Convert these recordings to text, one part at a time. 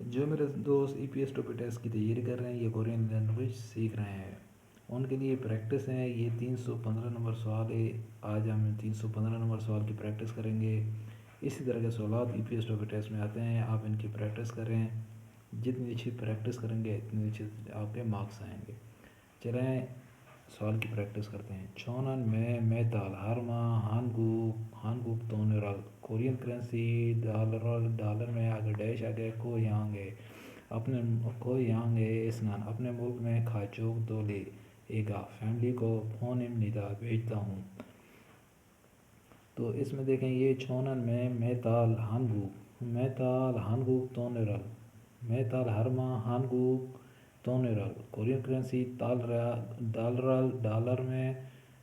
جو میرے دوست ای پی ایس ٹوپی ٹیسٹ کی تیاری کر رہے ہیں، یہ کورین لینگویج سیکھ رہے ہیں، ان کے لیے پریکٹس ہے۔ یہ 315 نمبر سوال ہے۔ آج ہم 315 نمبر سوال کی پریکٹس کریں گے۔ اسی طرح کے سوالات ای پی ایس ٹوپی ٹیسٹ میں آتے ہیں، آپ ان کی پریکٹس کریں۔ جتنی اچھی پریکٹس کریں گے اتنی اچھی آپ کے مارکس آئیں گے۔ چلیں سوال کی پریکٹس کرتے ہیں۔ چھونن میں میتال ہرما ہانگوک تونرل کورین کرنسی ڈالر میں آگے ڈیش آگے کو یانگ ہے اپنے کو یانگ ہے اسنان اپنے ملک میں کھاچوک دولے ایگا فیملی کو فون ندا بھیجتا ہوں۔ تو اس میں دیکھیں یہ چھونن میں میتال ہانگوک تونرل میتال ہرما ہانگوک تونرل کورین کرنسی ڈالر میں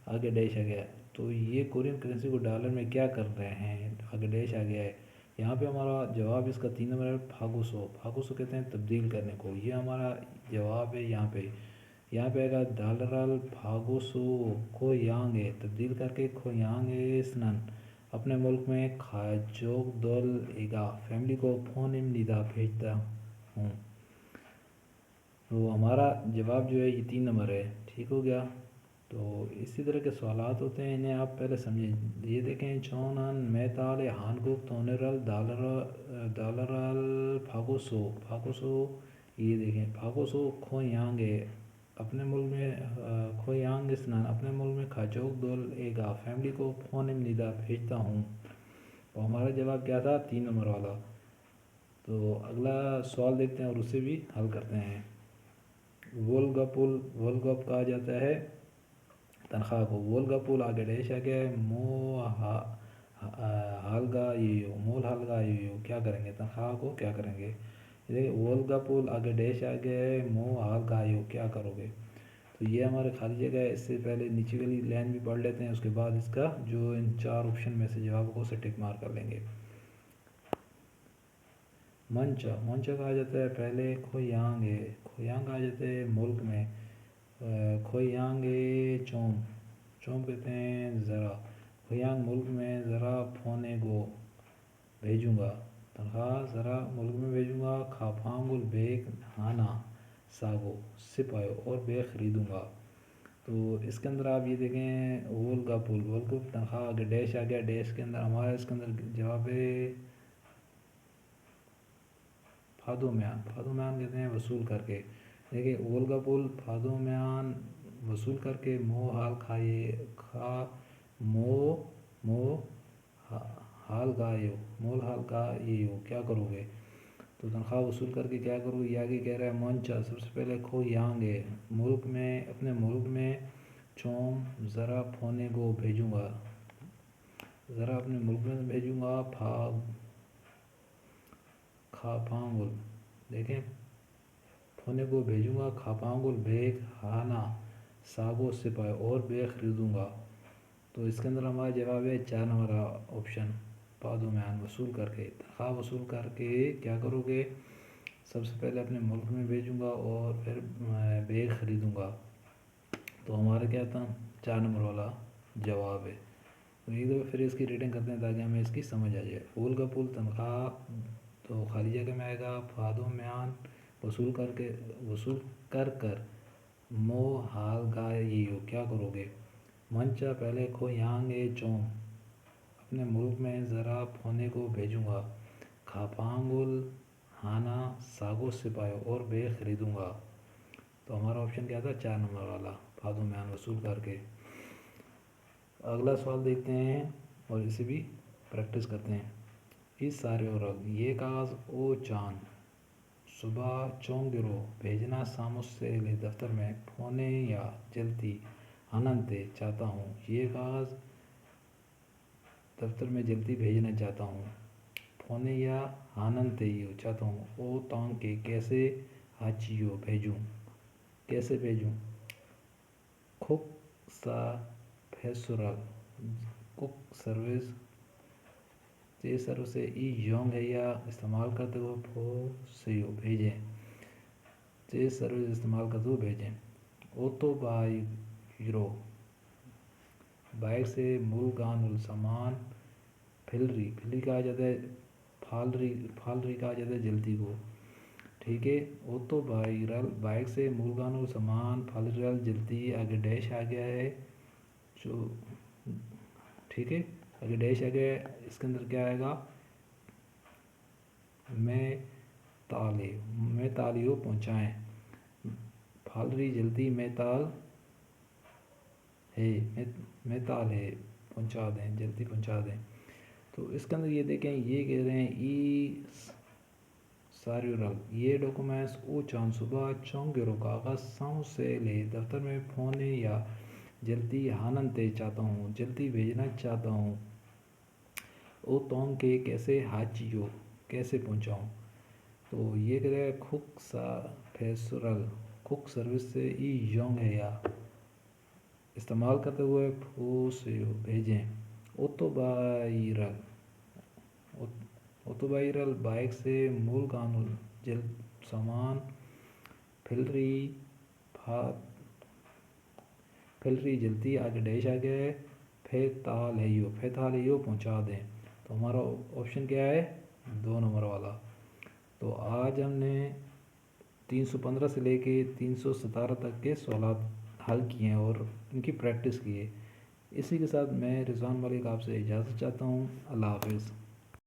آگے ڈیش آ گیا۔ تو یہ کورین کرنسی کو ڈالر میں کیا کر رہے ہیں، آگے ڈیش آ گیا ہے۔ یہاں پہ ہمارا جواب اس کا 3 نمبر ہے پھاگوسو کہتے ہیں تبدیل کرنے کو، یہ ہمارا جواب ہے۔ یہاں پہ آئے گا ڈالرل پھاگوسو کو یانگ ہے تبدیل کر کے کھو یانگ ہے سنن اپنے ملک میں کھاچوک دول ایگا فیملی کو فون ندا بھیجتا ہوں۔ تو ہمارا جواب جو ہے یہ 3 نمبر ہے، ٹھیک ہو گیا۔ تو اسی طرح کے سوالات ہوتے ہیں، انہیں آپ پہلے سمجھیں۔ یہ دیکھیں چھونن میتال ہانگوک تونرل ڈالرل پھاگوسو یہ دیکھیں پھاگوسو کھو یانگ ہے اپنے ملک میں کھو یانگ اسنان اپنے ملک میں کھاچوک دول ایگا فیملی کو فون ندا بھیجتا ہوں۔ تو ہمارا جواب کیا تھا، 3 نمبر والا۔ تو اگلا سوال دیکھتے ہیں اور اسے بھی حل کرتے ہیں۔ وولگا کہا جاتا ہے تنخواہ کو، وولگا پول آگے ڈیش آ گیا ہے مول ہالگا یو کیا کریں گے، تنخواہ کو کیا کریں گے۔ وولگا پول آگے ڈیش آ گیا ہے مو ہالگا یو کیا کرو گے۔ تو یہ ہمارے خالی جگہ ہے، اس سے پہلے نیچے والی لائن بھی پڑھ لیتے ہیں، اس کے بعد اس کا جو ان 4 آپشن میں سے جواب کو اسے ٹک مار کر لیں گے۔ منچا کہا جاتا ہے پہلے کھویانگ کھویانگ آ جاتے ہیں ملک میں، کھویانگ چوم کہتے ہیں ذرا، کھویانگ ملک میں ذرا پھونے گو بھیجوں گا، تنخواہ ذرا ملک میں بھیجوں گا، کھاپانگل بیگ ہانا ساگو سپایو اور بیگ خریدوں گا۔ تو اس کے اندر آپ یہ دیکھیں وولگا تنخواہ آگے ڈیش آ گیا، ڈیش کے اندر ہمارا اس کے اندر جواب ہے پھادو میان کہتے ہیں وصول کر کے۔ دیکھیں وولگا پول پھادو میان وصول کر کے مو حال حال گایو مول حال کا یہ کیا کرو گے۔ تو تنخواہ وصول کر کے کیا کروں گے، یہ آگے کہہ رہا ہے منچا سب سے پہلے کھو یانگ ہے ملک میں اپنے ملک میں چوم ذرا پھونے کو بھیجوں گا، ذرا اپنے ملک میں بھیجوں گا، کھاپانگل دیکھیں پھونے کو بھیجوں گا، کھاپانگل بیگ ہانا ساگو سپائے اور بیگ خریدوں گا۔ تو اس کے اندر ہمارا جواب ہے 4 نمبر آپشن پادو میان وصول کر کے، تنخواہ وصول کر کے کیا کرو گے، سب سے پہلے اپنے ملک میں بھیجوں گا اور پھر بیگ خریدوں گا۔ تو ہمارا کیا تھا 4 نمبر والا جواب ہے۔ تو ایک دفعہ پھر اس کی ریڈنگ کرتے ہیں تاکہ ہمیں اس کی سمجھ آ جائے۔ پول کا پول تنخواہ تو خالی جگہ میں آئے گا پھادو میان وصول کر مو حال گائے یہ کیا کرو گے۔ منچا پہلے کھو یانگ چوم اپنے ملک میں ذرا پھونے کو بھیجوں گا، کھاپانگل ہانا ساگو سپایو اور بیگ خریدوں گا۔ تو ہمارا آپشن کیا تھا 4 نمبر والا پھادو میان وصول کر کے۔ اگلا سوال دیکھتے ہیں اور اسے بھی پریکٹس کرتے ہیں۔ اس سارے اور یہ کاغذ او چاند صبح چونگرو بھیجنا ساموس سے دفتر میں پھونے یا جلتی آننتے چاہتا ہوں، یہ کاغذ دفتر میں جلدی بھیجنا چاہتا ہوں، پھونے یا آننتے یو چاہتا ہوں، او تانگ کے کیسے ہاچیو بھیجوں، کیسے بھیجوں، کھک سا پھیسورل کک سروس چے سرو سے ای یونگ ہے یا استعمال کرتے ہوئے پھو سیو بھیجیں، چے سروس استعمال کرتے ہوئے بھیجیں۔ اوتو بائیرو بائک سے مول گان سامان پھلری کہا جاتا ہے، پھالری کہا جاتا ہے جلتی کو۔ ٹھیک ہے، اوتو بائرل بائک سے ملکانو سامان، پھل جلدی، آگے ڈیش آ گیا ہے جو، ٹھیک ہے، آگے ڈیش آ گیا ہے، اس کے اندر کیا آئے گا، میں تالیو پہنچائیں، پھالری جلدی میں تال ہے، میں تال ہے، پہنچا دیں، جلدی پہنچا دیں۔ تو اس کے اندر یہ دیکھیں، یہ کہہ رہے ہیں ای ساریورل یہ ڈاکومنٹس او چاند صبح چونگیرو کاغذ ساؤں سے لے دفتر میں فون یا جلدی ہاننتے چاہتا ہوں، جلدی بھیجنا چاہتا ہوں، او تونگ کے کیسے ہاچیو کیسے پہنچاؤں۔ تو یہ کہہ رہا ہے کھک سا فیسرل کھک سروس سے ای یونگ ہے یا استعمال کرتے ہوئے پھوسیو بھیجیں، اوتوبائرل بائک سے مولگانو جلد سامان، پھلری جلدی، آگے ڈیش آ گیا ہے، پھیتالیو پہنچا دیں۔ تو ہمارا آپشن کیا ہے، 2 نمبر والا۔ تو آج ہم نے 315 سے لے کے 317 تک کے سوالات حل کیے ہیں اور ان کی پریکٹس کی ہے۔ اسی کے ساتھ میں رضوان ملک آپ سے اجازت چاہتا ہوں۔ اللہ حافظ۔